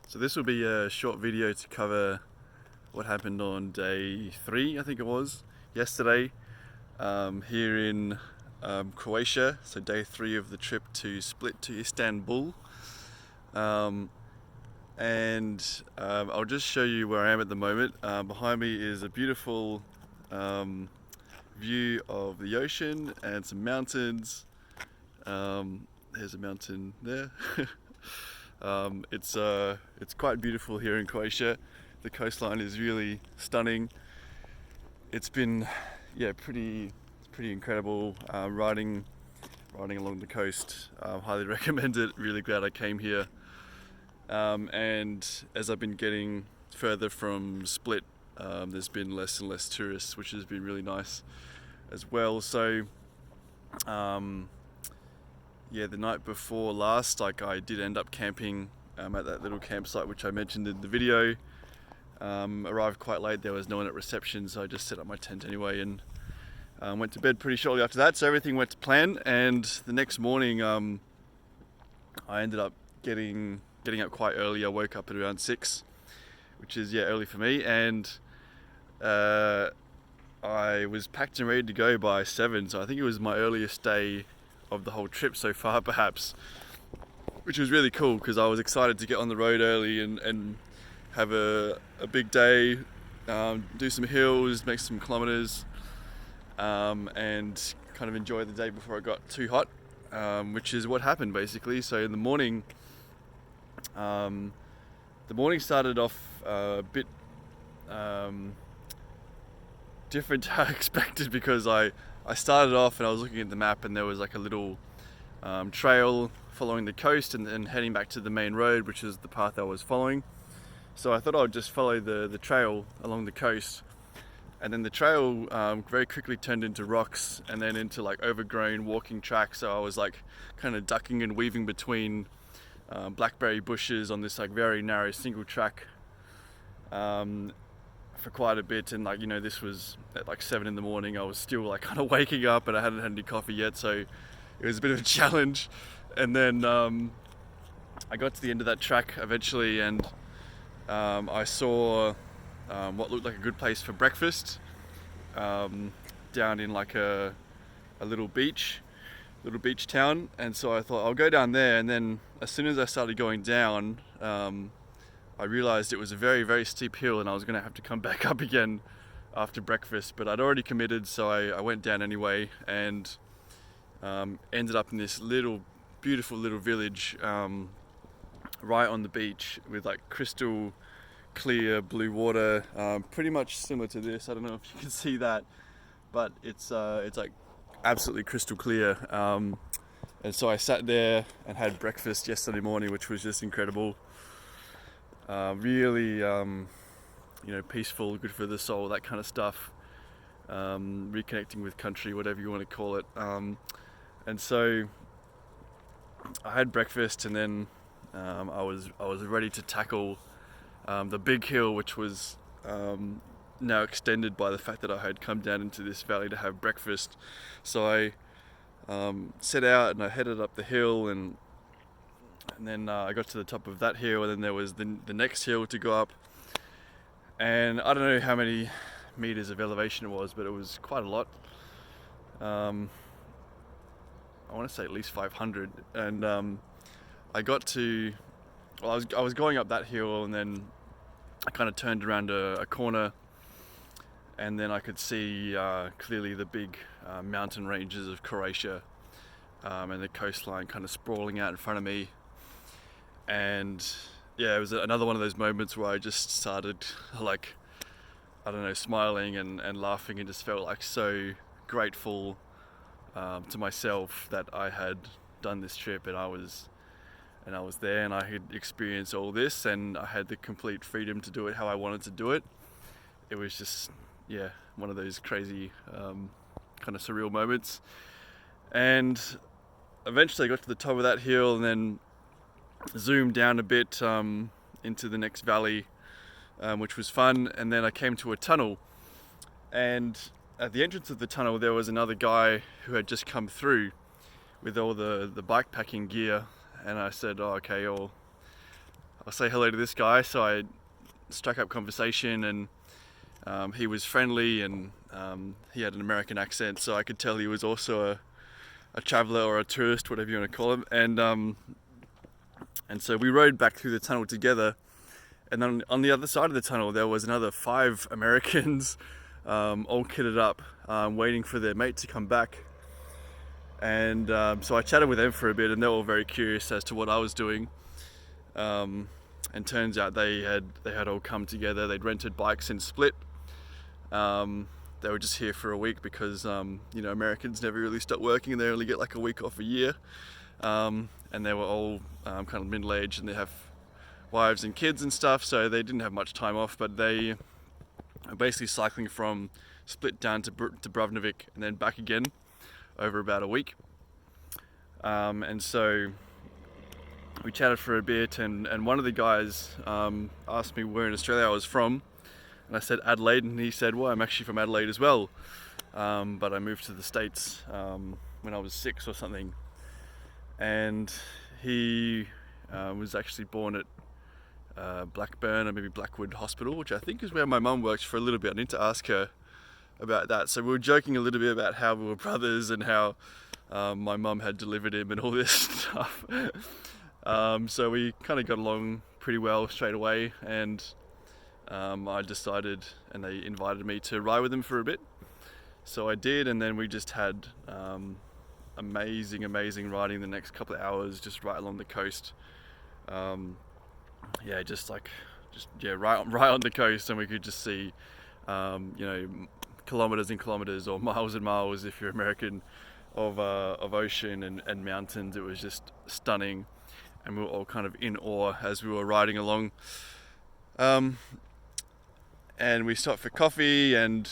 So this will be a short video to cover what happened on day 3, I think it was, yesterday, here in Croatia. So day 3 of the trip to Split to Istanbul. I'll just show you where I am at the moment. Behind me is a beautiful view of the ocean and some mountains. There's a mountain there. It's quite beautiful here in Croatia. The coastline is really stunning. It's been pretty incredible riding along the coast. Highly recommend it. Really glad I came here. And as I've been getting further from Split, there's been less and less tourists, which has been really nice as well. So the night before last, I did end up camping at that little campsite which I mentioned in the video. Arrived quite late, there was no one at reception, so I just set up my tent anyway and went to bed pretty shortly after that. So everything went to plan, and the next morning I ended up getting up quite early. I woke up at around 6, which is early for me, and I was packed and ready to go by 7, so I think it was my earliest day of the whole trip so far, perhaps, which was really cool because I was excited to get on the road early and have a big day, do some hills, make some kilometers, and kind of enjoy the day before it got too hot, which is what happened basically. So in the morning, started off a bit different to how I expected, because I started off and I was looking at the map and there was like a little trail following the coast and then heading back to the main road, which is the path I was following. So I thought I would just follow the trail along the coast, and then the trail very quickly turned into rocks and then into like overgrown walking tracks. So I was like kind of ducking and weaving between blackberry bushes on this like very narrow single track for quite a bit. And this was at like 7 in the morning. I was still like kind of waking up and I hadn't had any coffee yet, so it was a bit of a challenge. And then I got to the end of that track eventually, and I saw what looked like a good place for breakfast down in like a little beach town. And so I thought I'll go down there, and then as soon as I started going down, I realized it was a very, very steep hill and I was going to have to come back up again after breakfast, but I'd already committed, so I went down anyway, and ended up in this beautiful little village right on the beach with like crystal clear blue water, pretty much similar to this. I don't know if you can see that, but it's like absolutely crystal clear. And so I sat there and had breakfast yesterday morning, which was just incredible. Really peaceful, good for the soul, that kind of stuff. Reconnecting with country, whatever you want to call it. And so I had breakfast, and then I was ready to tackle the big hill, which was now extended by the fact that I had come down into this valley to have breakfast. So I set out and I headed up the hill, and then I got to the top of that hill, and then there was the next hill to go up, and I don't know how many meters of elevation it was, but it was quite a lot. I want to say at least 500, and I got to, I was going up that hill, and then I kind of turned around a corner, and then I could see clearly the big mountain ranges of Croatia, and the coastline kind of sprawling out in front of me. And it was another one of those moments where I just started like, I don't know, smiling and laughing, and just felt like so grateful to myself that I had done this trip, and I was there, and I had experienced all this, and I had the complete freedom to do it how I wanted to do it. It was just one of those crazy kind of surreal moments. And eventually I got to the top of that hill, and then zoomed down a bit into the next valley, which was fun. And then I came to a tunnel, and at the entrance of the tunnel there was another guy who had just come through with all the bike packing gear, and I said, oh, okay, I'll say hello to this guy. So I struck up conversation, and he was friendly, and he had an American accent, so I could tell he was also a traveler or a tourist, whatever you want to call him. And so we rode back through the tunnel together. And then on the other side of the tunnel, there was another 5 Americans, all kitted up, waiting for their mate to come back. And so I chatted with them for a bit, and they were all very curious as to what I was doing. And turns out they had all come together. They'd rented bikes in Split. They were just here for a week because Americans never really stop working, and they only get like a week off a year. And they were all kind of middle-aged, and they have wives and kids and stuff, so they didn't have much time off. But they are basically cycling from Split down to Dubrovnik and then back again over about a week. And so we chatted for a bit, and one of the guys asked me where in Australia I was from, and I said Adelaide, and he said, well, I'm actually from Adelaide as well, but I moved to the States when I was 6 or something. And he was actually born at Blackburn, or maybe Blackwood Hospital, which I think is where my mum works for a little bit. I need to ask her about that. So we were joking a little bit about how we were brothers and how my mum had delivered him and all this stuff. So we kind of got along pretty well straight away, and I decided, and they invited me to ride with them for a bit. So I did, and then we just had amazing riding the next couple of hours, just right along the coast. Right on the coast, and we could just see, kilometers and kilometers, or miles and miles if you're American, of ocean and mountains. It was just stunning, and we were all kind of in awe as we were riding along. And we stopped for coffee, and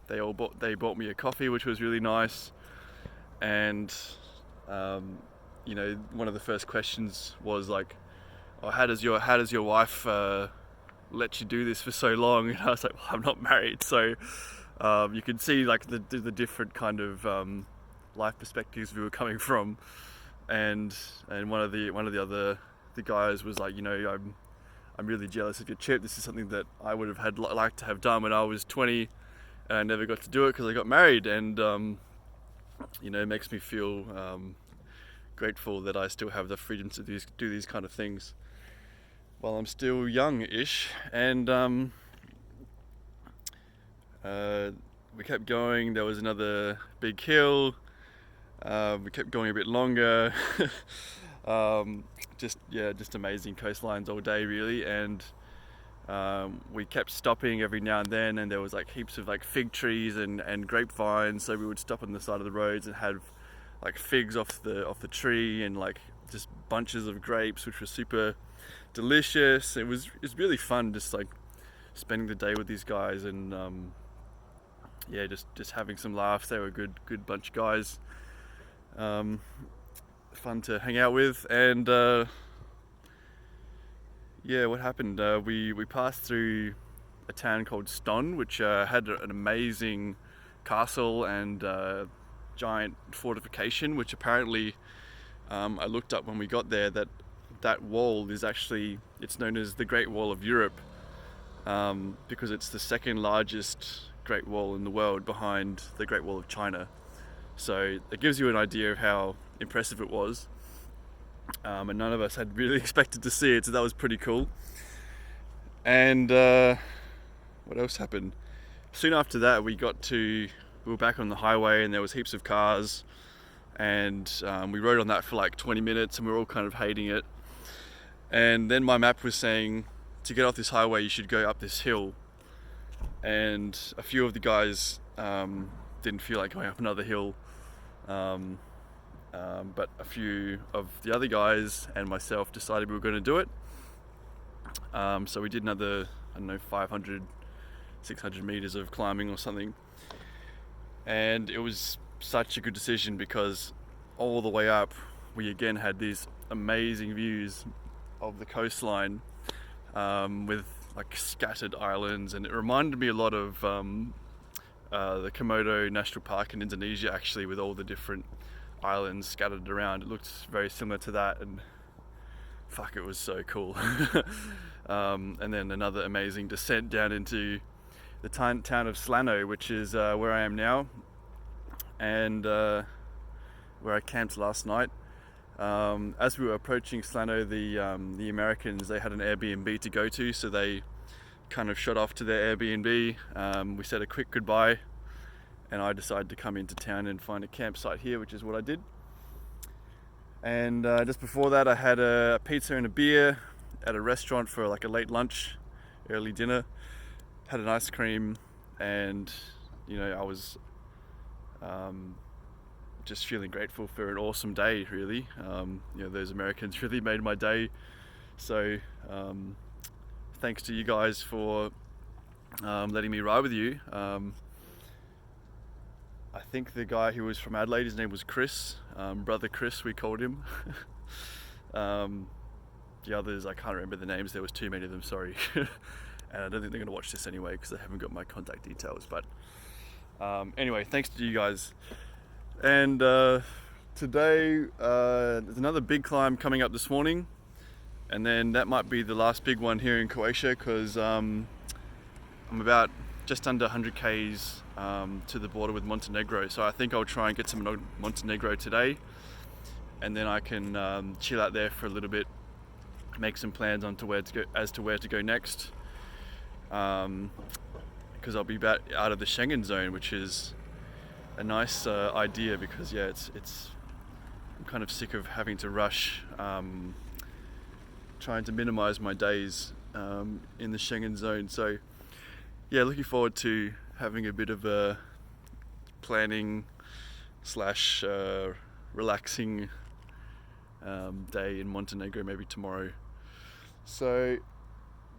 they bought me a coffee, which was really nice. And one of the first questions was like, oh, how does your wife let you do this for so long? And I was like, well, I'm not married. So you can see like the different kind of life perspectives we were coming from. And one of the guys was like, I'm really jealous of your trip. This is something that I would have liked to have done when I was 20, and I never got to do it because I got married. And it makes me feel grateful that I still have the freedom to do these kind of things while I'm still young-ish. And we kept going. There was another big hill. We kept going a bit longer. Just amazing coastlines all day, really. And we kept stopping every now and then, and there was like heaps of like fig trees and grapevines. So we would stop on the side of the roads and have like figs off the tree, and like just bunches of grapes, which was super delicious. It was really fun, just like spending the day with these guys, and just having some laughs. They were a good bunch of guys, fun to hang out with. And what happened? We passed through a town called Ston, which had an amazing castle and giant fortification, which apparently I looked up when we got there, that wall is actually, it's known as the Great Wall of Europe, because it's the second largest Great Wall in the world behind the Great Wall of China. So it gives you an idea of how impressive it was, and none of us had really expected to see it, so that was pretty cool. And what else happened? Soon after that, we were back on the highway, and there was heaps of cars, and we rode on that for like 20 minutes, and we were all kind of hating it. And then my map was saying, to get off this highway, you should go up this hill. And a few of the guys didn't feel like going up another hill, but a few of the other guys and myself decided we were going to do it. So we did another, 500, 600 meters of climbing or something. And it was such a good decision, because all the way up we again had these amazing views of the coastline, with like scattered islands, and it reminded me a lot of the Komodo National Park in Indonesia, actually, with all the different islands scattered around. It looked very similar to that, and fuck, it was so cool. And then another amazing descent down into the town of Slano, which is where I am now, and where I camped last night. As we were approaching Slano, the Americans, they had an Airbnb to go to, so they kind of shot off to their Airbnb. We said a quick goodbye, and I decided to come into town and find a campsite here, which is what I did. And just before that, I had a pizza and a beer at a restaurant for like a late lunch, early dinner. Had an ice cream, and I was just feeling grateful for an awesome day, really. Those Americans really made my day. So thanks to you guys for letting me ride with you. I think the guy who was from Adelaide, his name was Chris, Brother Chris, we called him. The others, I can't remember the names, there was too many of them, sorry. And I don't think they're going to watch this anyway because they haven't got my contact details. But anyway, thanks to you guys. And today, there's another big climb coming up this morning. And then that might be the last big one here in Croatia, because I'm about just under 100 Ks to the border with Montenegro. So I think I'll try and get to Montenegro today, and then I can chill out there for a little bit, make some plans on to where to go next, because I'll be about out of the Schengen zone, which is a nice idea, because I'm kind of sick of having to rush, trying to minimize my days in the Schengen zone. So yeah, looking forward to having a bit of a planning / relaxing day in Montenegro, maybe tomorrow. So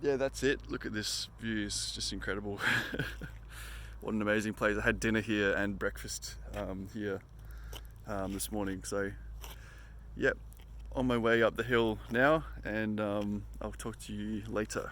yeah, that's it. Look at this view, it's just incredible. What an amazing place. I had dinner here and breakfast here this morning. So yep, on my way up the hill now, and I'll talk to you later.